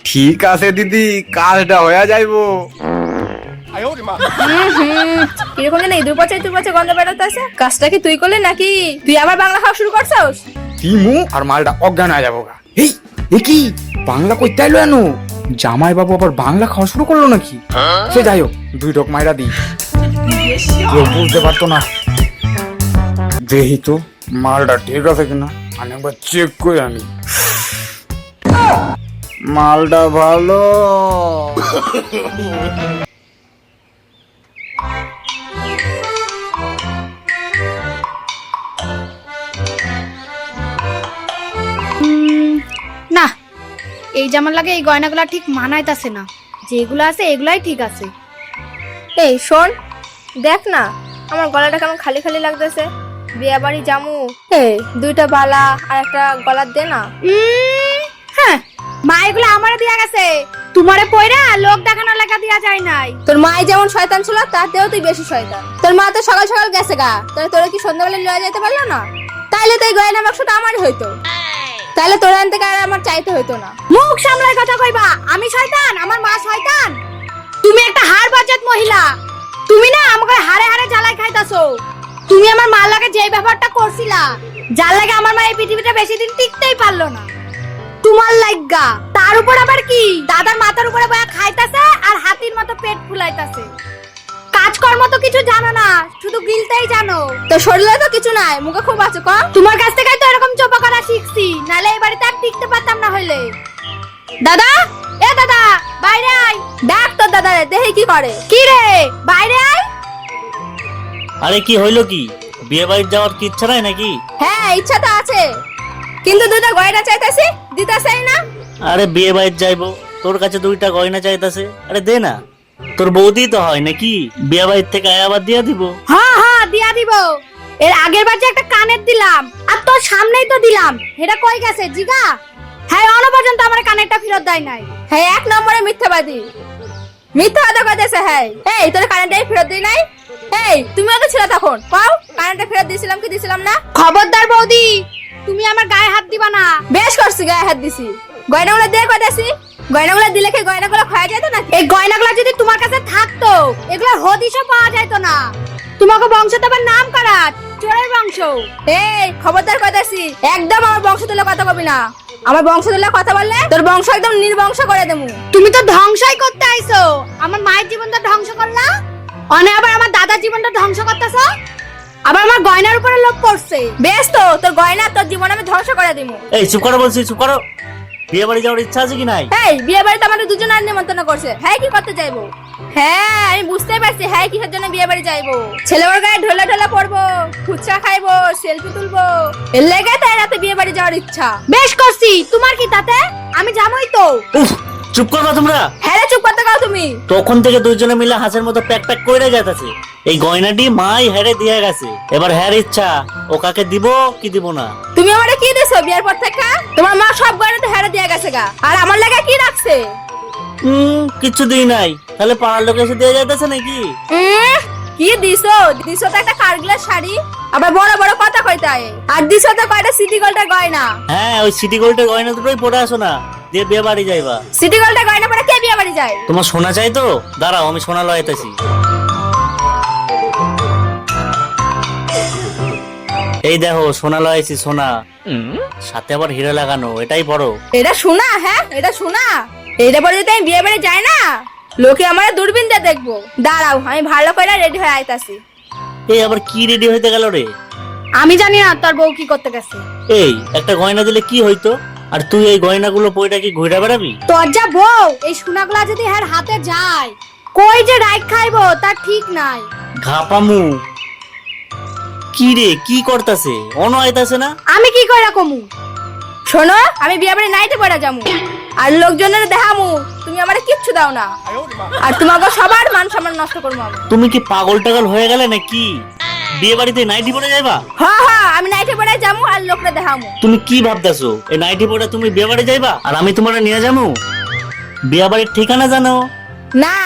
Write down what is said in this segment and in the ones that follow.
ঠিক আছে দিদি, কাজটা হয়ে যাইবো। কিরকম যেন ইঁদুর পচে গন্ধ বেরোতেছে। কাজটা কি তুই করলি নাকি তুই আবার বাংলা খাওয়া শুরু করছস? তিমু আর মালটা অজ্ঞান হয়ে যাবো গা। এই এ কি বাংলা কইতে আইলো এনো? জামাই বাবু আবার বাংলা খাওয়া শুরু করলো নাকি? সে যাই হোক, 2 ঢোক মাইরা দি, কেউ বুঝতে পারতো না। দেখি তো মালটা ঠিক আছে কিনা, আমি একবার চেক করে আনি। মালটা ভালো। না, এই জামার লাগে এই গয়নাগুলা ঠিক মানাইতাছে না। যেগুলো আছে এগুলাই ঠিক আছে। এই শোন, দেখ না আমার গলাটা কেমন খালি খালি লাগতেছে। বিয়ে বাড়ি জামু, এই 2টা বালা আর একটা গলার দে না। হ্যাঁ, মা এগুলো আমারে দিয়া গেছে, তোমারে পয়রা লোক দেখানোর লাগা দিয়া যায় নাই। তোর মা যেমন শয়তান ছিল তাতেও তুই বেশি শয়তান। তোর মা তো সকাল সকাল গেছে গা, তোরা কি সন্ধ্যাবেলা লয়ে যেতে পারলো না? তাইলে তো এই গয়না বাক্সটা আমারই হইতো, তাইলে তোর আনতে আর আমার চাইতে হইতো না। মুখ সামলায় কথা কইবা। আমি শয়তান? আমার মা শয়তান? তুমি একটা হাড় বাজাত মহিলা। তুমি না আমাকে হাড়ে হাড়ে জ্বালাই খাইতাছো। তুমি আমার মা লাগে যে ব্যাপারটা করছিলা, যার লাগে আমার মা এই পৃথিবীতে বেশি দিন টিকতেই পারলো না, তোমার লাগা। তার উপর আবার কি দাদার মাথার উপরে বয়া খাইতাছে আর হাতির মতো পেট ফুলাইতাছে। কাজকর্ম তো কিছু জানো না, শুধু গিলতেই জানো। তোর শরীরে তো কিছু নাই, মুখে খুব আছে কম। তোমার কাছ থেকে তো এরকম চোপা করা শিখছি, নালে এই বাড়িতে আর টিকতে পারতাম না হইলে। দাদা, এ দাদা, বাইরে আয়। দেখ তোর দাদা দেখে কি করে। কি রে, বাইরে আয়। আরে কি হইলো কি? বিয়ে বাড়ি যাওয়ার কি ইচ্ছা নাই নাকি? হ্যাঁ ইচ্ছা তো আছে, কিন্তু 2টা গয়না চাইতাছি, দিতাছাই না। আরে বিয়ে বাড়ি যাইবো, তোর কাছে 2টা গয়না চাইতাছে, আরে দে না। তোর বৌদি তো হয় নাকি, বিয়ে বাড়ির থেকে আবার দিয়া দিব। হ্যাঁ হ্যাঁ, দিয়া দিব। এর আগের বার যে একটা কানের দিলাম, আর তোর সামনেই তো দিলাম, এটা কই গেছে জিগা? হ্যাঁ, অন পর্যন্ত আমার কানেরটা ফেরত দেয় নাই। হ্যাঁ 1 নম্বরে মিথ্যাবাদী, মিথ্যা কথা কইতেছে। হ্যাঁ এই তোর কারেন্টটাই ফেরত দিই নাই। এই তুমিও তো ছিল তখন, পাও কারেন্টটা ফেরত দিছিলাম কি দিছিলাম না? খবরদার বৌদি, তুমি আমার গায়ে হাত দিবা না। বেশ করছি, গায়ে হাত দিছি। গয়নাগুলো দিয়ে কইতাছি, গয়নাগুলো দিলে কি গয়নাগুলো ক্ষয় যেত না? এই গয়নাগুলো যদি তোমার কাছে থাকতো, এগুলোর হদিশও পাওয়া যাইতো না। তোমাকে বংশ তো আবার নাম করা চোরের বংশ। এই খবরদার কইতাছি, একদম আমার বংশ তুলে কথা কবি না। আমার বংশ তুলে কথা বললে তোর বংশ একদম নির্বংশ করে দেবো। তুমি তো ধ্বংসই করতে আইছো। আমার মায়ের জীবনটা ধ্বংস করলা, অনে আবার আমার দাদার জীবনটা ধ্বংস করতেছো, আবার আমার গয়নার উপরে লোভ পড়ছে। বেশ তো, তোর গয়না তোর জীবন আমি ধ্বংস করে দিবো। এই চুপ করো বলছি, চুপ করো। বিয়ে বাড়ি যাওয়ার ইচ্ছা আছে কি নাই? এই বিয়ে বাড়িতে আমাদের 2 জনের নিমন্ত্রণ করছে। হ্যাঁ কি করতে যাইবো? হ্যাঁ আমি বুঝতে পারছি, হ্যাঁ কিসের জন্য বিয়ে বাড়ি যাইবো। ছেলে ওর গায়ে ঢোলা ঢোলা পড়বো, ফুচকা খাইবো, সেলফি তুলবো, এর লেগে তাই রাতে বিয়ে বাড়ি যাওয়ার ইচ্ছা। বেশ করছি, তোমার কি তাতে? আমি যাবই তো। উফ, চুপ করবা তোমরা। হ্যাঁ রে, চুপ করতে কাও তুমি। তখন থেকে 2জনে মিলে হাঁসের মতো প্যাক প্যাক কইরা যাইতাছে। এই গয়নাটি মাই হেরে দিয়ে গেছে, এবার হ্যার ইচ্ছা, ও কাকে দিব কি দিব না। তুমি আমারে কি দিছো বিয়ের পর থেকে? তোমার মা সব গয়না তো হেরে দিয়ে গেছে গা, আর আমার লাগা কি রাখছে? কিচ্ছু দিই নাই, তাহলে পাড়ার লোক এসে দিয়ে যাইতেছে নাকি? কি দিছো? দিছো তো একটা কারগুলার শাড়ি, আবার বড় বড় কথা কইতে হয়। আর দিছো তো কয়টা সিটি গোল্ডের গয়না। হ্যাঁ, ওই সিটি গোল্ডের গয়না দুটোই পরে আসো না, দিয়ে বিয়ে বাড়ি যাইবা। সিটি গোল্ডের গয়না পরে কে বিয়ে বাড়ি যায়? তোমার সোনা চাই তো? দাঁড়াও, আমি সোনা লয়াইতেছি। এই দেখো সোনা লয়াইছি, সোনা, সাথে আবার হীরা লাগানো, এটাই বড়। এটা শোনা? হ্যাঁ এটা শোনা। এইটা পরে যদি আমি বিয়ে বাড়ি যাই না, লোকে আমার দূরবীন দিয়ে দেখবো। দাঁড়াও, আমি ভালো করে রেডি হয়ে আইতাছি। এই আবার কি রেডি হইতে গেল রে? আমি জানি না তোর বউ কি করতে গেছে। এই একটা গয়না দিলে কি হইতো, আর তুই এই গয়নাগুলো পয়টা কি ঘুরে বেড়াবি? তোর যা বউ, এই সোনাগুলা যদি হ্যার হাতে যায়, কই যে রাইট খাইবো তার ঠিক নাই। ঘাপামু কি রে, কি করতাছে? অন আইতাছে না? আমি কি কইরা কমু? শোনো, আমি বিয়ে বাড়ি নাইতে পড়া যাবো, আর লোকজনের দেখামু তুমি আমারে কিচ্ছু দাও না, আর তোমাকে সবার মান সম্মান নষ্ট করবো আমি। তুমি কি পাগল টাগল হয়ে গেলে নাকি? বিয়ে বাড়িতে নাইটি পরে যাইবা? হ্যাঁ হ্যাঁ, আমি নাইতে পড়ে যাবো আর লোকরা দেখামু। তুমি কি ভাবতাছো, এই নাইটি পরে তুমি বিয়ে বাড়ি যাইবা আর আমি তোমারে নিয়ে যাবো? বিয়ে বাড়ির ঠিকানা জানো? না।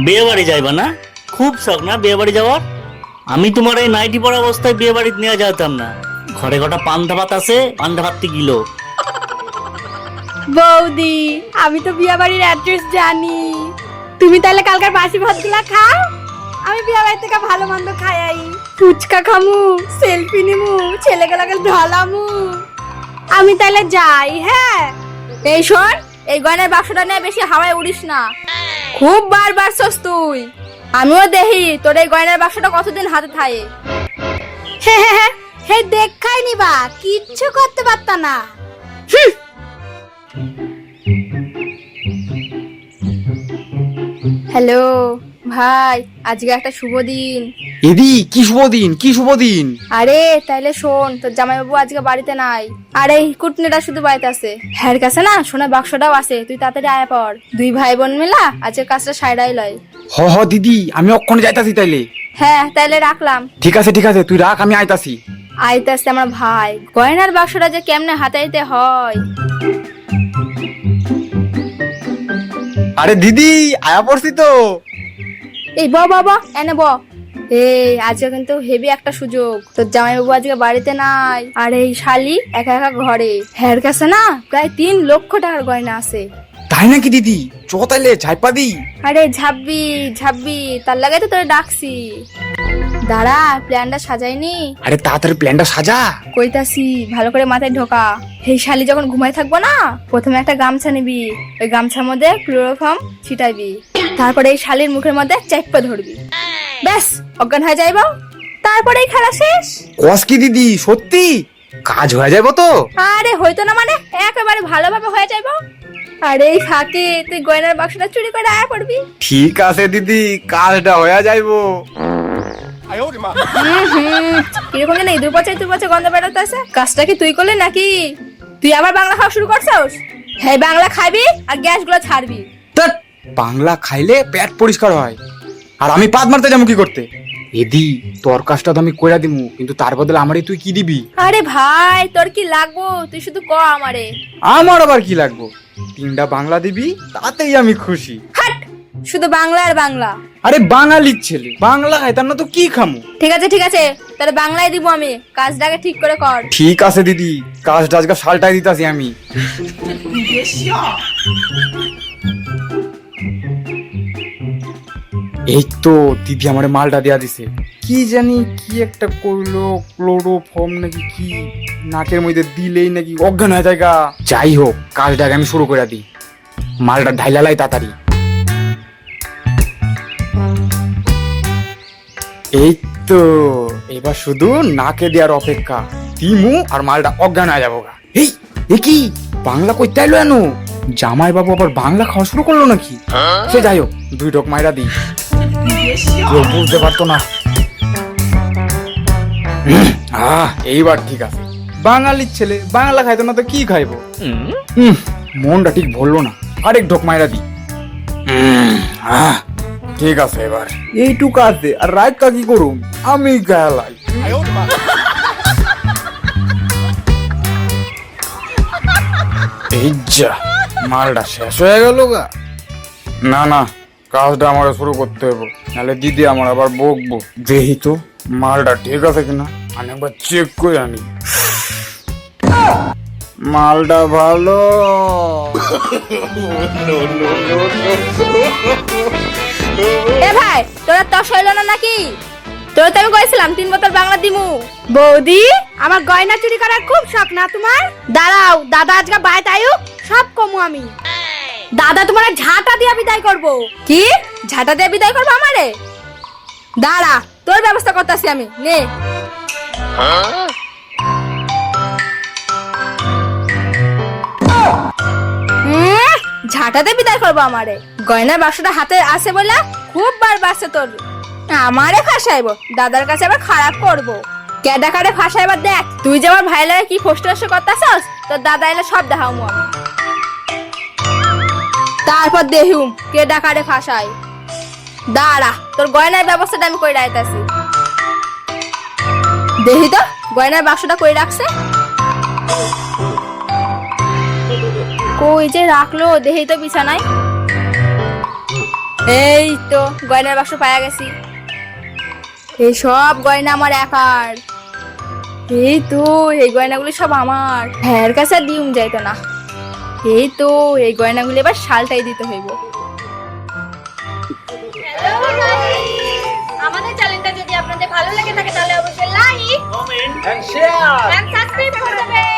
বিয়ে বাড়ি যাইবা না? খুব শখ না বিয়ে বাড়ি যাওয়ার? আমি তোমার এই নাইটি পরা অবস্থায় বিয়ে বাড়ি নিয়ে যেতাম না। ঘরে কটা পান্তা ভাত আছে, পান্তা ভাতটি গিলো। বৌদি, আমি তো বিয়া বাড়ির অ্যাড্রেস জানি। তুমি তাহলে কালকার বাসি ভাতগুলা খাও, আমি বিয়া বাড়ি থেকে ভালো মন্দ খাই। ফুচকা খামু, সেলফি নিমু, ছেলেগুলাকে ঢলামু। আমি তাহলে যাই। হ্যাঁ, এই শোন, এই গয়নার বাক্সটা নিয়ে বেশি হাওয়ায় উড়িস না, খুব বারবার চস তুই। আমিও দেখি তোর এই গয়নার বাক্সটা কতদিন হাতে থাকে। হে দেখাই নিবা, কিচ্ছু করতে পারতা না। হ্যালো ভাই, আজকে একটা শুভ দিন। এদি কি শুভ দিন, কি শুভ দিন? আরে তাইলে শোন, তোর জামাইবাবু আজকে বাড়িতে নাই, আরে কুটনিটা শুধু বাড়িতে আছে। হ্যার কাছে না সোনার বাক্সটাও আছে, তুই তাড়াতাড়ি আয় পর। দুই ভাই বোন মিলা আজকে কাজটা সাইডাই লয়। হ দিদি, আমি অক্ষণে যাইতাছি তাইলে। হ্যাঁ তাইলে রাখলাম। ঠিক আছে তুই রাখ, আমি আইতাছি। আইতাছে আমার ভাই, গয়নার বাক্সটা যে কেমনে হাতাইতে হয়। আরে দিদি, আয়া পড়ছি তো। এই বাবা এনে ব। এই আজকে কিন্তু হেভি একটা সুযোগ, তোর জামাইবাবু আজকে বাড়িতে নাই, আর এই শালি একা একা ঘরে। হ্যার কাছে না প্রায় 3 লক্ষ টাকার গয়না আছে। তাই নাকি দিদি? চ তাইলে ঝাইপা দি। আরে ঝাব্বি, তার লাগে তো তোরে ডাকছি। দাঁড়া, প্ল্যানটা সাজাইনি। আরে তাড়াতাড়ি প্ল্যানটা সাজা। কইতাছি, ভালো করে মাথায় ঢোকা। এই শালি যখন ঘুমাই থাকবো না, প্রথমে একটা গামছা নিবি, ওই গামছার মধ্যে ক্লোরোফর্ম ছিটাইবি, তারপরে এই শালির মুখের মধ্যে চাইপা ধরবি, ব্যাস অজ্ঞান হয়ে যাইব। তারপরে এই খেলা শেষ। কস কি দিদি, সত্যি কাজ হয়ে যাবো তো? আরে হইতো না মানে, একেবারে ভালোভাবে হয়ে যাইব। আরে এই ফাঁকে তুই গয়নার বাক্সটা চুরি করে আয়া পড়বি। ঠিক আছে দিদি, কাজটা হয়ে যাইবো। কিরকম যেন ইঁদুর পচা গন্ধ বেরোতেছে। কাজটা কি তুই করলি নাকি? তুই আবার বাংলা খাওয়া শুরু করছস? হ্যাঁ, বাংলা খাবি আর গ্যাস গুলো ছাড়বি। ধ্যাৎ, বাংলা খাইলে পেট পরিষ্কার হয়, আর আমি পাদ মারতে যাবো কি করতে? এদি, তোর কাজটা তো আমি কইরা দিমু, কিন্তু তার বদলে আমারে তুই কি দিবি? আরে ভাই, তোর কি লাগবো তুই শুধু ক আমারে। আমার আবার কি লাগবো? 3টা বাংলা দিবি, তাতেই আমি খুশি। হাট, শুধু বাংলা আর বাংলা। আরে বাঙালির ছেলে, বাংলা খাইতাম না তো কি খামু? ঠিক আছে, তাহলে বাংলায় দিব আমি। কাজটাকে ঠিক করে কর। ঠিক আছে দিদি, কাজটা আজকে সালটাই দিতাছি আমি। এই তো দিদি আমারে মালটা দেয়া দিছে। কি জানি কি একটা কইলো, ক্লোরোফর্ম নাকি কি, নাকের মধ্যে দিলেই নাকি অজ্ঞান হয়ে যায় গা। যাই হোক, কাজটাকে আমি শুরু করে দিই। মালটা ঢাইলালাই তাড়াতাড়ি। এই তো, এবার শুধু নাকে দেওয়ার অপেক্ষা। তিমু আর মালটা অজ্ঞান হয়ে যাবো গা। এই কি বাংলা কইতে আইলো এনো? জামাই বাবু আবার বাংলা খাওয়া শুরু করলো নাকি? সে যাই হোক, 2 ঢোক মাইরা দিই, কেউ বুঝতে পারতো না। এইবার ঠিক আছে। বাঙালির ছেলে বাংলা খাইতো না তো কি খাইবো? মনটা ঠিক ভরলো না, আরেক ঢোক মাইরা দিই। ঠিক আছে, এবার এইটুকু আছে, আর রাতটা কি করুম? আমি গেলাই। এই যা, মালটা শেষ হয়ে গেল গা। না, কাজটা আমার শুরু করতে হবে, নাহলে দিদি আমার আবার বকবো। দেখি তো মালটা ঠিক আছে কিনা, আমি একবার চেক করে আনি। মালটা ভালো। এ ভাই, তোরা তস হইল না নাকি? তোরা তো আমি কইছিলাম 3 বোতল বাংলা দিমু। বৌদি, আমার গয়না চুরি করার খুব শখ না তোমার? দাঁড়াও, দাদা আজকে বাইরে আয়ুক, সব কমু আমি। দাদা তোমার ঝাঁটা দিয়ে বিদায় করবো। কি ঝাঁটা দিয়ে বিদায় করবো আমারে? দাঁড়া, তোর ব্যবস্থা করতেছি আমি, নে। ঝাঁটাতে বিদায় করবো আমারে? গয়নার বাক্সটা হাতে আছে বলে খুব বার বাসছে তোর। আমারে ফাঁসাইবো, দাদার কাছে আবার খারাপ করবো। কেডা কারে ফাঁসাইবার দেখ। তুই যে আমার ভাই লাগে কি ফস্ট করতেছস, তোর দাদা এলে সব দেখাও আমি। তারপর দেহুম কেডা কারে ফাঁসাই। দাঁড়া, তোর গয়নার ব্যবস্থাটা আমি কই রাইতাছি। দেখি তো গয়নার বাক্সটা কই রাখছে। কই যে রাখলো, দেখি তো বিছানায়। এই তো গয়নার বাক্স পাওয়া গেছি। এই সব গয়না আমার একার। এই তো এই গয়নাগুলি সব আমার। হ্যার কাছে দিউম যাইতো না। এই তো এই গয়নাগুলো এবার শালটাই দিতে হইব। আমাদের চ্যানেলটা যদি আপনাদের ভালো লেগে থাকে তাহলে অবশ্যই like comment and share and subscribe করে দেবেন।